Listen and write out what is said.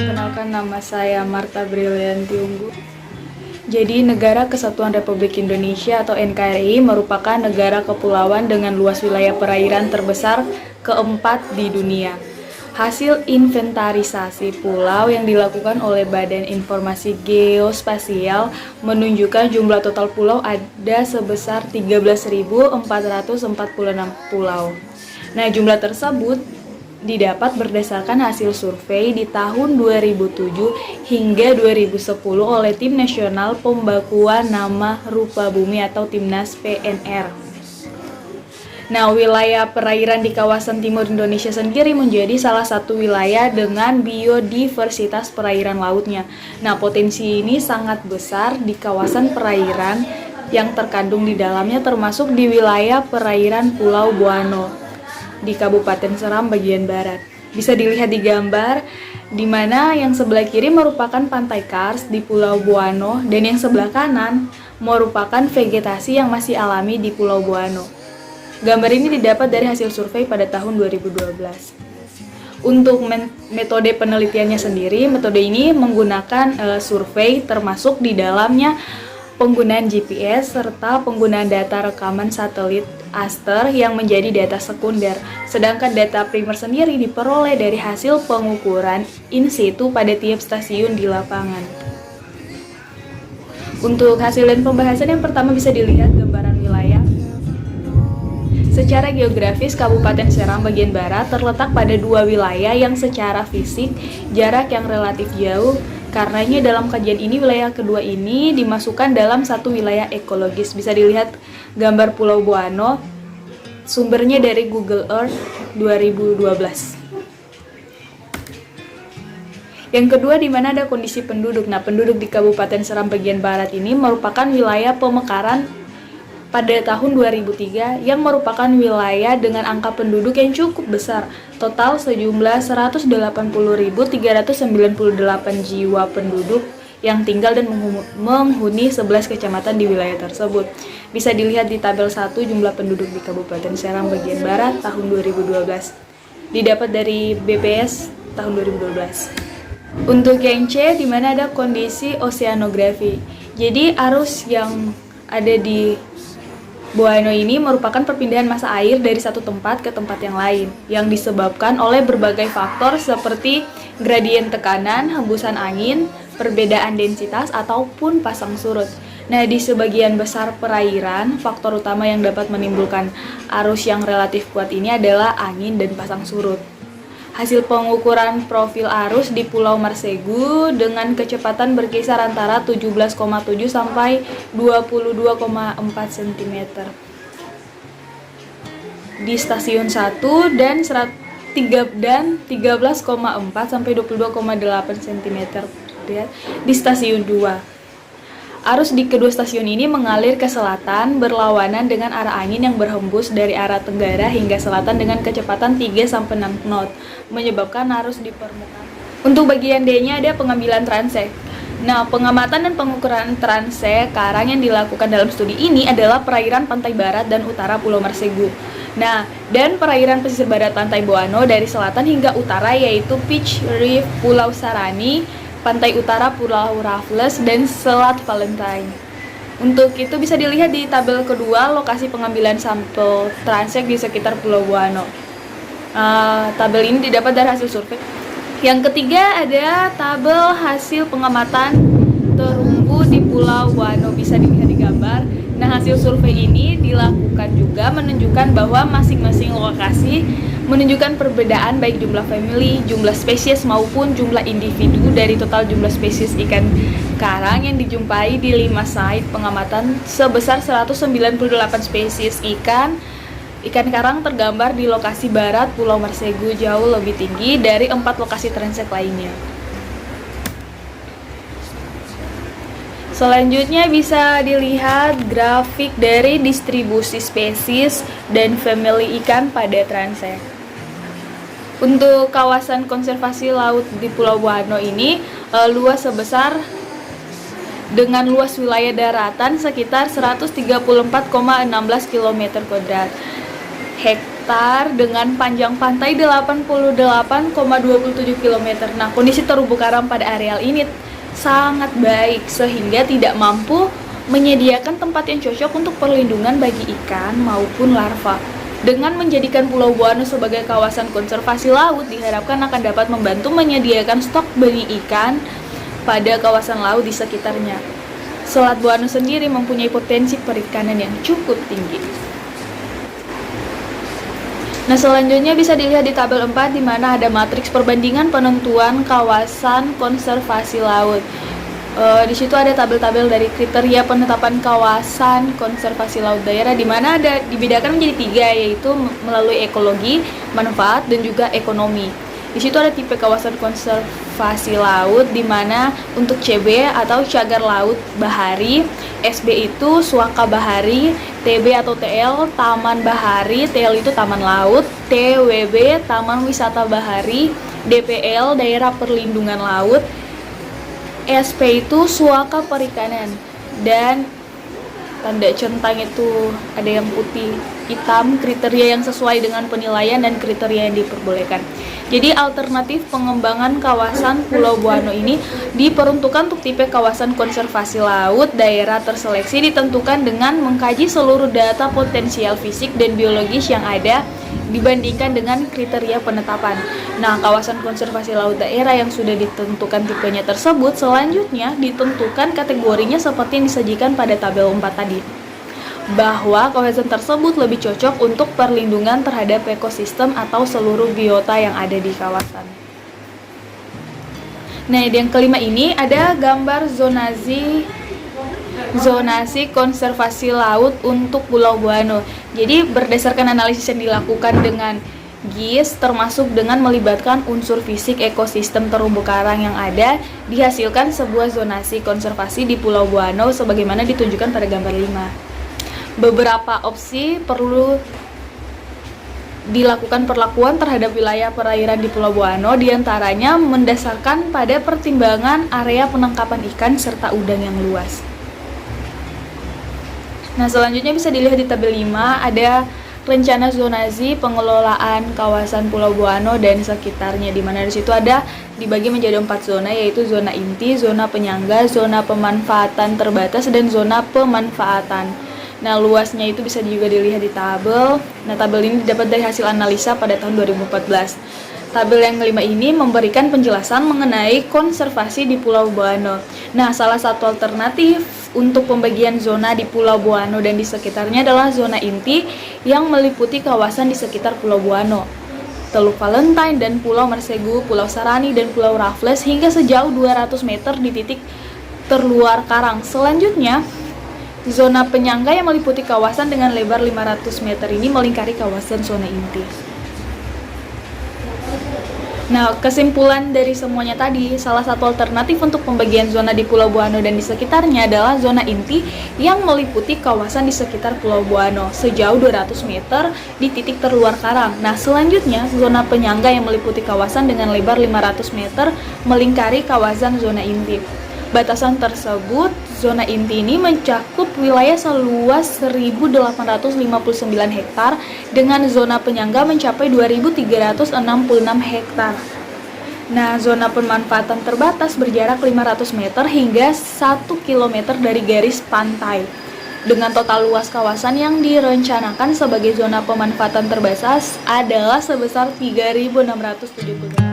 Perkenalkan, nama saya Marta Brilianti Unggul. Jadi, Negara Kesatuan Republik Indonesia atau NKRI merupakan negara kepulauan dengan luas wilayah perairan terbesar keempat di dunia. Hasil inventarisasi pulau yang dilakukan oleh Badan Informasi Geospasial menunjukkan jumlah total pulau ada sebesar 13.446 pulau. Nah, jumlah tersebut didapat berdasarkan hasil survei di tahun 2007 hingga 2010 oleh Tim Nasional Pembakuan Nama Rupa Bumi atau Timnas PNR. Nah, wilayah perairan di kawasan timur Indonesia sendiri menjadi salah satu wilayah dengan biodiversitas perairan lautnya. Nah, potensi ini sangat besar di kawasan perairan yang terkandung di dalamnya, termasuk di wilayah perairan Pulau Buano di Kabupaten Seram bagian barat. Bisa dilihat di gambar, di mana yang sebelah kiri merupakan pantai Kars di Pulau Buano dan yang sebelah kanan merupakan vegetasi yang masih alami di Pulau Buano. Gambar ini didapat dari hasil survei pada tahun 2012. Untuk metode penelitiannya sendiri, metode ini menggunakan survei, termasuk di dalamnya penggunaan GPS serta penggunaan data rekaman satelit Aster yang menjadi data sekunder. Sedangkan data primer sendiri diperoleh dari hasil pengukuran in situ pada tiap stasiun di lapangan. Untuk hasil dan pembahasan yang pertama bisa dilihat gambaran wilayah. Secara geografis, Kabupaten Seram bagian barat terletak pada dua wilayah yang secara fisik jarak yang relatif jauh. Karenanya dalam kajian ini wilayah kedua ini dimasukkan dalam satu wilayah ekologis. Bisa dilihat gambar Pulau Buano, sumbernya dari Google Earth 2012. Yang kedua, di mana ada kondisi penduduk. Nah, penduduk di Kabupaten Seram bagian barat ini merupakan wilayah pemekaran pada tahun 2003 yang merupakan wilayah dengan angka penduduk yang cukup besar, total sejumlah 180.398 jiwa penduduk yang tinggal dan menghuni 11 kecamatan di wilayah tersebut. Bisa dilihat di tabel 1 jumlah penduduk di Kabupaten Seram bagian barat tahun 2012. Didapat dari BPS tahun 2012. Untuk yang C, di mana ada kondisi oceanografi. Jadi arus yang ada di Buano ini merupakan perpindahan massa air dari satu tempat ke tempat yang lain yang disebabkan oleh berbagai faktor seperti gradien tekanan, hembusan angin, perbedaan densitas, ataupun pasang surut. Nah, di sebagian besar perairan, faktor utama yang dapat menimbulkan arus yang relatif kuat ini adalah angin dan pasang surut. Hasil pengukuran profil arus di Pulau Marsegu dengan kecepatan berkisar antara 17,7 sampai 22,4 cm di stasiun 1 dan 13,4 sampai 22,8 cm di stasiun 2. Arus di kedua stasiun ini mengalir ke selatan berlawanan dengan arah angin yang berhembus dari arah tenggara hingga selatan dengan kecepatan 3-6 knot, menyebabkan arus di permukaan. Untuk bagian D-nya ada pengambilan transek. Nah, pengamatan dan pengukuran transek karang yang dilakukan dalam studi ini adalah perairan pantai barat dan utara Pulau Marsegu. Nah, dan perairan pesisir barat pantai Buano dari selatan hingga utara yaitu Peach Reef, Pulau Sarani, pantai utara Pulau Raffles, dan Selat Valentine. Untuk itu bisa dilihat di tabel kedua lokasi pengambilan sampel transek di sekitar Pulau Buano. Tabel ini didapat dari hasil survei. Yang ketiga ada tabel hasil pengamatan terumbu di Pulau Buano, bisa dilihat di gambar. Nah, hasil survei ini dilakukan juga menunjukkan bahwa masing-masing lokasi menunjukkan perbedaan baik jumlah family, jumlah spesies maupun jumlah individu dari total jumlah spesies ikan karang yang dijumpai di 5 site pengamatan sebesar 198 spesies ikan karang tergambar di lokasi barat Pulau Marsegu jauh lebih tinggi dari 4 lokasi transek lainnya. Selanjutnya bisa dilihat grafik dari distribusi spesies dan family ikan pada transek. Untuk kawasan konservasi laut di Pulau Buano ini luas sebesar dengan luas wilayah daratan sekitar 134,16 km2. hektar dengan panjang pantai 88,27 km. Nah, kondisi terumbu karang pada areal ini sangat baik sehingga tidak mampu menyediakan tempat yang cocok untuk perlindungan bagi ikan maupun larva. Dengan menjadikan Pulau Buano sebagai kawasan konservasi laut, diharapkan akan dapat membantu menyediakan stok benih ikan pada kawasan laut di sekitarnya. Selat Buano sendiri mempunyai potensi perikanan yang cukup tinggi. Nah, selanjutnya bisa dilihat di tabel 4 di mana ada matriks perbandingan penentuan kawasan konservasi laut. Di situ ada tabel-tabel dari kriteria penetapan kawasan konservasi laut daerah, di mana ada dibedakan menjadi 3, yaitu melalui ekologi, manfaat, dan juga ekonomi. Di situ ada tipe kawasan konservasi laut, di mana untuk CB atau cagar laut bahari, SB itu suaka bahari, TB atau TL taman bahari, TL itu taman laut, TWB taman wisata bahari, DPL daerah perlindungan laut, SP itu suaka perikanan, dan tanda centang itu ada yang putih, hitam, kriteria yang sesuai dengan penilaian dan kriteria yang diperbolehkan. Jadi alternatif pengembangan kawasan Pulau Buano ini diperuntukkan untuk tipe kawasan konservasi laut daerah terseleksi, ditentukan dengan mengkaji seluruh data potensial fisik dan biologis yang ada dibandingkan dengan kriteria penetapan. Nah, kawasan konservasi laut daerah yang sudah ditentukan tipenya tersebut selanjutnya ditentukan kategorinya seperti yang disajikan pada tabel 4 tadi, bahwa kawasan tersebut lebih cocok untuk perlindungan terhadap ekosistem atau seluruh biota yang ada di kawasan. Nah, yang kelima ini ada gambar zonasi konservasi laut untuk Pulau Buano. Jadi berdasarkan analisis yang dilakukan dengan GIS termasuk dengan melibatkan unsur fisik ekosistem terumbu karang yang ada, dihasilkan sebuah zonasi konservasi di Pulau Buano sebagaimana ditunjukkan pada gambar 5. Beberapa opsi perlu dilakukan perlakuan terhadap wilayah perairan di Pulau Buano, diantaranya mendasarkan pada pertimbangan area penangkapan ikan serta udang yang luas. Nah, selanjutnya bisa dilihat di tabel 5 ada rencana zonasi pengelolaan kawasan Pulau Buano dan sekitarnya, di mana di situ ada dibagi menjadi 4 zona, yaitu zona inti, zona penyangga, zona pemanfaatan terbatas, dan zona pemanfaatan. Nah, luasnya itu bisa juga dilihat di tabel. Nah, tabel ini didapat dari hasil analisa pada tahun 2014. Tabel yang kelima ini memberikan penjelasan mengenai konservasi di Pulau Buano. Nah, salah satu alternatif untuk pembagian zona di Pulau Buano dan di sekitarnya adalah zona inti yang meliputi kawasan di sekitar Pulau Buano, Teluk Valentine dan Pulau Marsegu, Pulau Sarani dan Pulau Raffles hingga sejauh 200 meter di titik terluar karang. Selanjutnya, zona penyangga yang meliputi kawasan dengan lebar 500 meter ini melingkari kawasan zona inti. Nah, kesimpulan dari semuanya tadi, salah satu alternatif untuk pembagian zona di Pulau Buano dan di sekitarnya adalah zona inti yang meliputi kawasan di sekitar Pulau Buano sejauh 200 meter di titik terluar karang. Nah, selanjutnya zona penyangga yang meliputi kawasan dengan lebar 500 meter melingkari kawasan zona inti. Batasan tersebut, zona inti ini mencakup wilayah seluas 1.859 hektar dengan zona penyangga mencapai 2.366 hektar. Nah, zona pemanfaatan terbatas berjarak 500 meter hingga 1 km dari garis pantai. Dengan total luas kawasan yang direncanakan sebagai zona pemanfaatan terbatas adalah sebesar 3.670